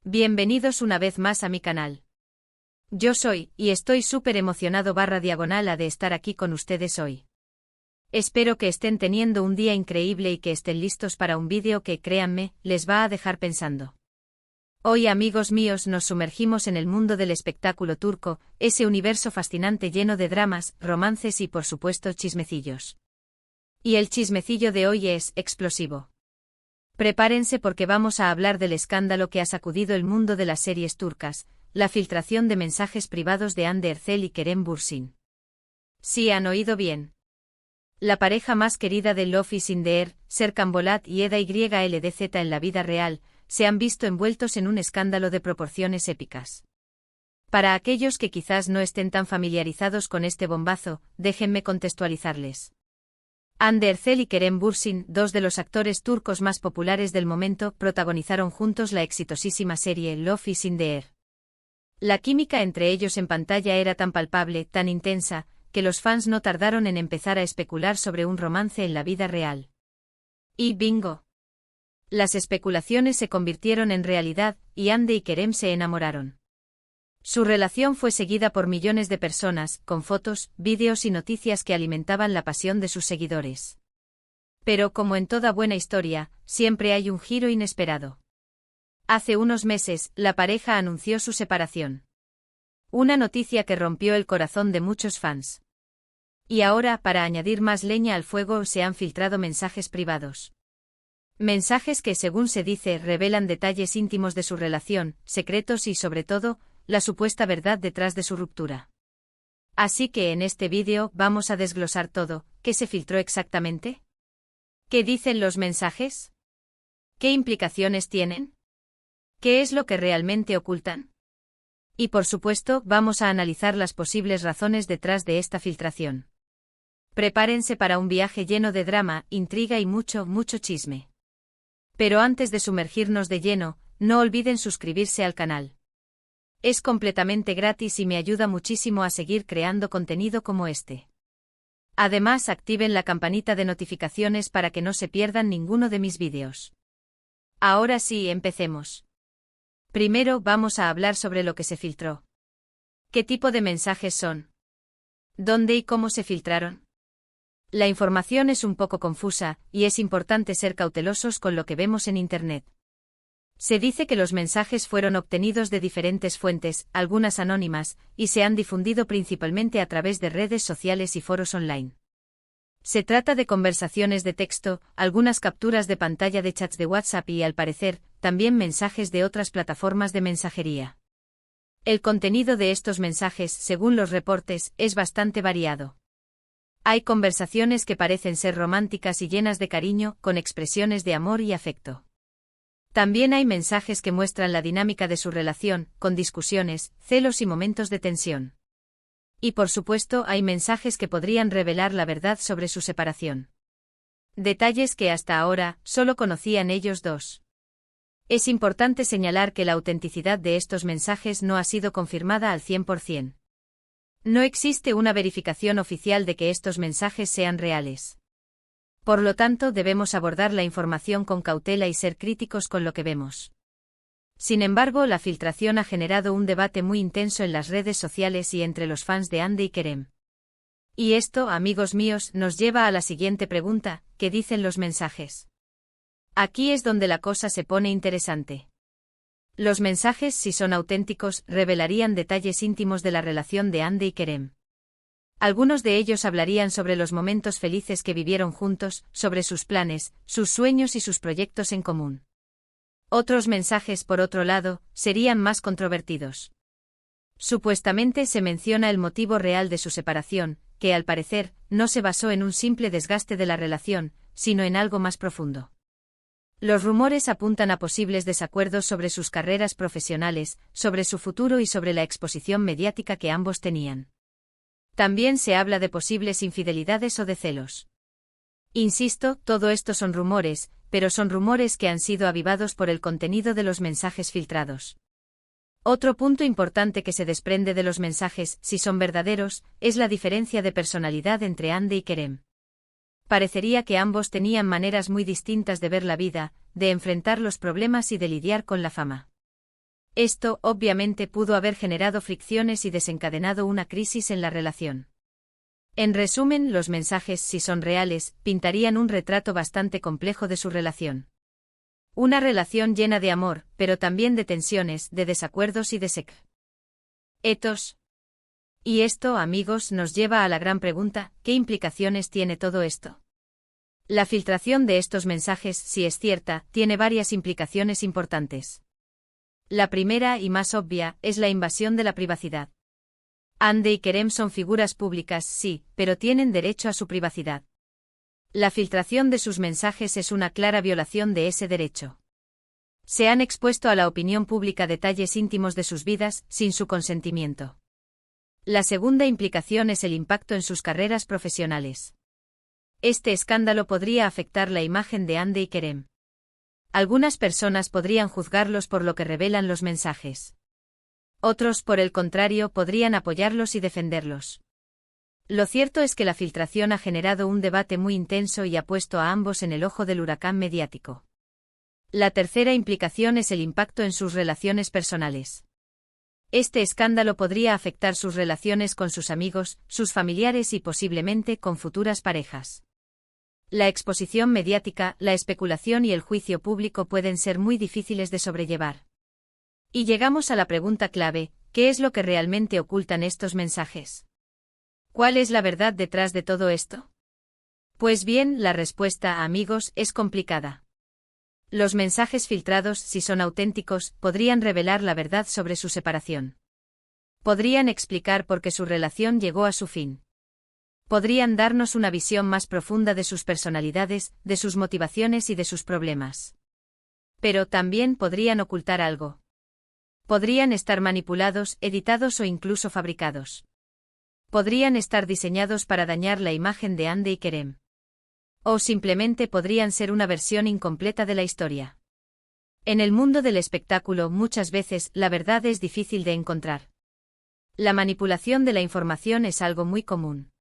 Bienvenidos una vez más a mi canal. Yo soy, y estoy súper emocionado /diagonal de estar aquí con ustedes hoy. Espero que estén teniendo un día increíble y que estén listos para un vídeo que, créanme, les va a dejar pensando. Hoy, amigos míos, nos sumergimos en el mundo del espectáculo turco, ese universo fascinante lleno de dramas, romances y por supuesto chismecillos. Y el chismecillo de hoy es explosivo. Prepárense porque vamos a hablar del escándalo que ha sacudido el mundo de las series turcas, la filtración de mensajes privados de Hande Erçel y Kerem Bürsin. Sí, han oído bien. La pareja más querida de Love is in the Air, Serkan Bolat y Eda YLDZ en la vida real, se han visto envueltos en un escándalo de proporciones épicas. Para aquellos que quizás no estén tan familiarizados con este bombazo, déjenme contextualizarles. Hande Erçel y Kerem Bürsin, dos de los actores turcos más populares del momento, protagonizaron juntos la exitosísima serie Love is in the Air. La química entre ellos en pantalla era tan palpable, tan intensa, que los fans no tardaron en empezar a especular sobre un romance en la vida real. Y bingo. Las especulaciones se convirtieron en realidad, y Hande y Kerem se enamoraron. Su relación fue seguida por millones de personas, con fotos, vídeos y noticias que alimentaban la pasión de sus seguidores. Pero como en toda buena historia, siempre hay un giro inesperado. Hace unos meses, la pareja anunció su separación. Una noticia que rompió el corazón de muchos fans. Y ahora, para añadir más leña al fuego, se han filtrado mensajes privados. Mensajes que, según se dice, revelan detalles íntimos de su relación, secretos y, sobre todo, la supuesta verdad detrás de su ruptura. Así que en este vídeo vamos a desglosar todo. ¿Qué se filtró exactamente? ¿Qué dicen los mensajes? ¿Qué implicaciones tienen? ¿Qué es lo que realmente ocultan? Y por supuesto, vamos a analizar las posibles razones detrás de esta filtración. Prepárense para un viaje lleno de drama, intriga y mucho chisme. Pero antes de sumergirnos de lleno, no olviden suscribirse al canal. Es completamente gratis y me ayuda muchísimo a seguir creando contenido como este. Además, activen la campanita de notificaciones para que no se pierdan ninguno de mis vídeos. Ahora sí, empecemos. Primero vamos a hablar sobre lo que se filtró. ¿Qué tipo de mensajes son? ¿Dónde y cómo se filtraron? La información es un poco confusa, y es importante ser cautelosos con lo que vemos en Internet. Se dice que los mensajes fueron obtenidos de diferentes fuentes, algunas anónimas, y se han difundido principalmente a través de redes sociales y foros online. Se trata de conversaciones de texto, algunas capturas de pantalla de chats de WhatsApp y, al parecer, también mensajes de otras plataformas de mensajería. El contenido de estos mensajes, según los reportes, es bastante variado. Hay conversaciones que parecen ser románticas y llenas de cariño, con expresiones de amor y afecto. También hay mensajes que muestran la dinámica de su relación, con discusiones, celos y momentos de tensión. Y por supuesto, hay mensajes que podrían revelar la verdad sobre su separación. Detalles que hasta ahora solo conocían ellos dos. Es importante señalar que la autenticidad de estos mensajes no ha sido confirmada al 100%. No existe una verificación oficial de que estos mensajes sean reales. Por lo tanto, debemos abordar la información con cautela y ser críticos con lo que vemos. Sin embargo, la filtración ha generado un debate muy intenso en las redes sociales y entre los fans de Hande y Kerem. Y esto, amigos míos, nos lleva a la siguiente pregunta: ¿qué dicen los mensajes? Aquí es donde la cosa se pone interesante. Los mensajes, si son auténticos, revelarían detalles íntimos de la relación de Hande y Kerem. Algunos de ellos hablarían sobre los momentos felices que vivieron juntos, sobre sus planes, sus sueños y sus proyectos en común. Otros mensajes, por otro lado, serían más controvertidos. Supuestamente se menciona el motivo real de su separación, que al parecer, no se basó en un simple desgaste de la relación, sino en algo más profundo. Los rumores apuntan a posibles desacuerdos sobre sus carreras profesionales, sobre su futuro y sobre la exposición mediática que ambos tenían. También se habla de posibles infidelidades o de celos. Insisto, todo esto son rumores, pero son rumores que han sido avivados por el contenido de los mensajes filtrados. Otro punto importante que se desprende de los mensajes, si son verdaderos, es la diferencia de personalidad entre Hande y Kerem. Parecería que ambos tenían maneras muy distintas de ver la vida, de enfrentar los problemas y de lidiar con la fama. Esto, obviamente, pudo haber generado fricciones y desencadenado una crisis en la relación. En resumen, los mensajes, si son reales, pintarían un retrato bastante complejo de su relación. Una relación llena de amor, pero también de tensiones, de desacuerdos y de secretos. Y esto, amigos, nos lleva a la gran pregunta: ¿qué implicaciones tiene todo esto? La filtración de estos mensajes, si es cierta, tiene varias implicaciones importantes. La primera y más obvia es la invasión de la privacidad. Hande y Kerem son figuras públicas, sí, pero tienen derecho a su privacidad. La filtración de sus mensajes es una clara violación de ese derecho. Se han expuesto a la opinión pública detalles íntimos de sus vidas, sin su consentimiento. La segunda implicación es el impacto en sus carreras profesionales. Este escándalo podría afectar la imagen de Hande y Kerem. Algunas personas podrían juzgarlos por lo que revelan los mensajes. Otros, por el contrario, podrían apoyarlos y defenderlos. Lo cierto es que la filtración ha generado un debate muy intenso y ha puesto a ambos en el ojo del huracán mediático. La tercera implicación es el impacto en sus relaciones personales. Este escándalo podría afectar sus relaciones con sus amigos, sus familiares y posiblemente con futuras parejas. La exposición mediática, la especulación y el juicio público pueden ser muy difíciles de sobrellevar. Y llegamos a la pregunta clave: ¿qué es lo que realmente ocultan estos mensajes? ¿Cuál es la verdad detrás de todo esto? Pues bien, la respuesta, amigos, es complicada. Los mensajes filtrados, si son auténticos, podrían revelar la verdad sobre su separación. Podrían explicar por qué su relación llegó a su fin. Podrían darnos una visión más profunda de sus personalidades, de sus motivaciones y de sus problemas. Pero también podrían ocultar algo. Podrían estar manipulados, editados o incluso fabricados. Podrían estar diseñados para dañar la imagen de Hande y Kerem. O simplemente podrían ser una versión incompleta de la historia. En el mundo del espectáculo muchas veces la verdad es difícil de encontrar. La manipulación de la información es algo muy común.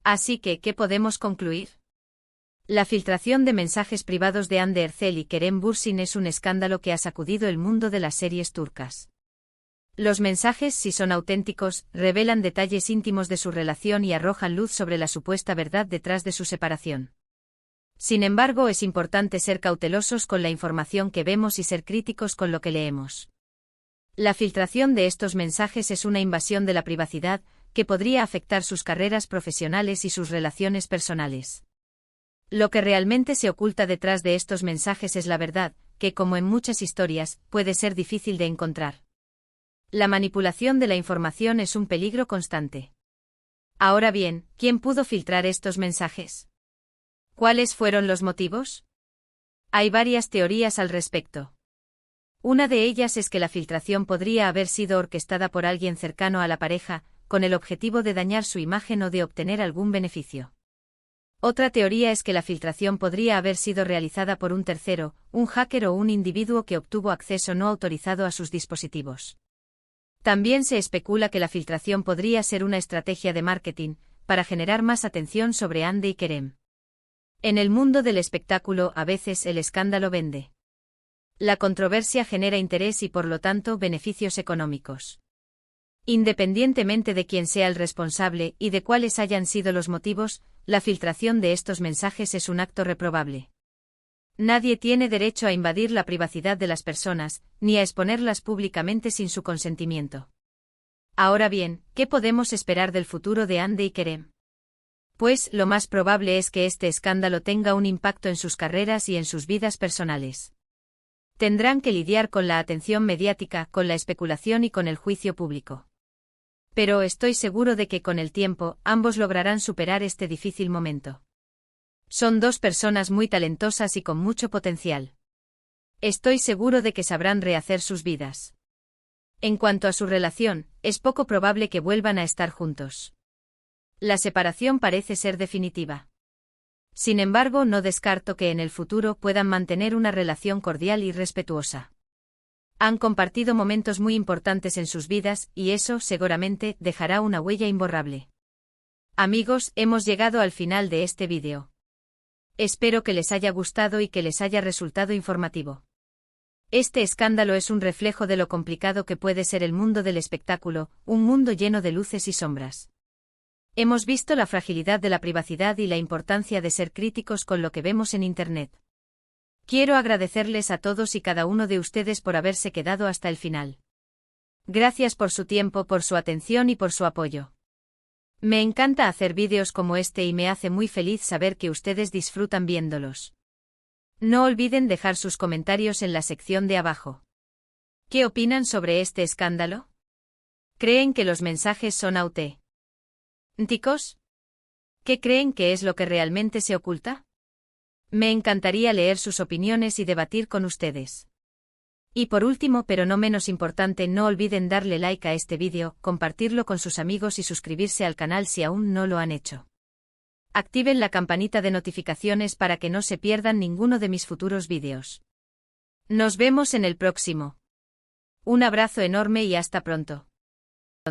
Así que, ¿qué podemos concluir? La filtración de mensajes privados de Hande Erçel y Kerem Bürsin es un escándalo que ha sacudido el mundo de las series turcas. Los mensajes, si son auténticos, revelan detalles íntimos de su relación y arrojan luz sobre la supuesta verdad detrás de su separación. Sin embargo, es importante ser cautelosos con la información que vemos y ser críticos con lo que leemos. La filtración de estos mensajes es una invasión de la privacidad, que podría afectar sus carreras profesionales y sus relaciones personales. Lo que realmente se oculta detrás de estos mensajes es la verdad, que, como en muchas historias, puede ser difícil de encontrar. La manipulación de la información es un peligro constante. Ahora bien, ¿quién pudo filtrar estos mensajes? ¿Cuáles fueron los motivos? Hay varias teorías al respecto. Una de ellas es que la filtración podría haber sido orquestada por alguien cercano a la pareja, con el objetivo de dañar su imagen o de obtener algún beneficio. Otra teoría es que la filtración podría haber sido realizada por un tercero, un hacker o un individuo que obtuvo acceso no autorizado a sus dispositivos. También se especula que la filtración podría ser una estrategia de marketing, para generar más atención sobre Hande y Kerem. En el mundo del espectáculo, a veces el escándalo vende. La controversia genera interés y por lo tanto beneficios económicos. Independientemente de quién sea el responsable y de cuáles hayan sido los motivos, la filtración de estos mensajes es un acto reprobable. Nadie tiene derecho a invadir la privacidad de las personas, ni a exponerlas públicamente sin su consentimiento. Ahora bien, ¿qué podemos esperar del futuro de Hande y Kerem? Pues, lo más probable es que este escándalo tenga un impacto en sus carreras y en sus vidas personales. Tendrán que lidiar con la atención mediática, con la especulación y con el juicio público. Pero estoy seguro de que con el tiempo, ambos lograrán superar este difícil momento. Son dos personas muy talentosas y con mucho potencial. Estoy seguro de que sabrán rehacer sus vidas. En cuanto a su relación, es poco probable que vuelvan a estar juntos. La separación parece ser definitiva. Sin embargo, no descarto que en el futuro puedan mantener una relación cordial y respetuosa. Han compartido momentos muy importantes en sus vidas, y eso, seguramente, dejará una huella imborrable. Amigos, hemos llegado al final de este vídeo. Espero que les haya gustado y que les haya resultado informativo. Este escándalo es un reflejo de lo complicado que puede ser el mundo del espectáculo, un mundo lleno de luces y sombras. Hemos visto la fragilidad de la privacidad y la importancia de ser críticos con lo que vemos en Internet. Quiero agradecerles a todos y cada uno de ustedes por haberse quedado hasta el final. Gracias por su tiempo, por su atención y por su apoyo. Me encanta hacer vídeos como este y me hace muy feliz saber que ustedes disfrutan viéndolos. No olviden dejar sus comentarios en la sección de abajo. ¿Qué opinan sobre este escándalo? ¿Creen que los mensajes son auténticos? ¿Qué creen que es lo que realmente se oculta? Me encantaría leer sus opiniones y debatir con ustedes. Y por último, pero no menos importante, no olviden darle like a este vídeo, compartirlo con sus amigos y suscribirse al canal si aún no lo han hecho. Activen la campanita de notificaciones para que no se pierdan ninguno de mis futuros vídeos. Nos vemos en el próximo. Un abrazo enorme y hasta pronto.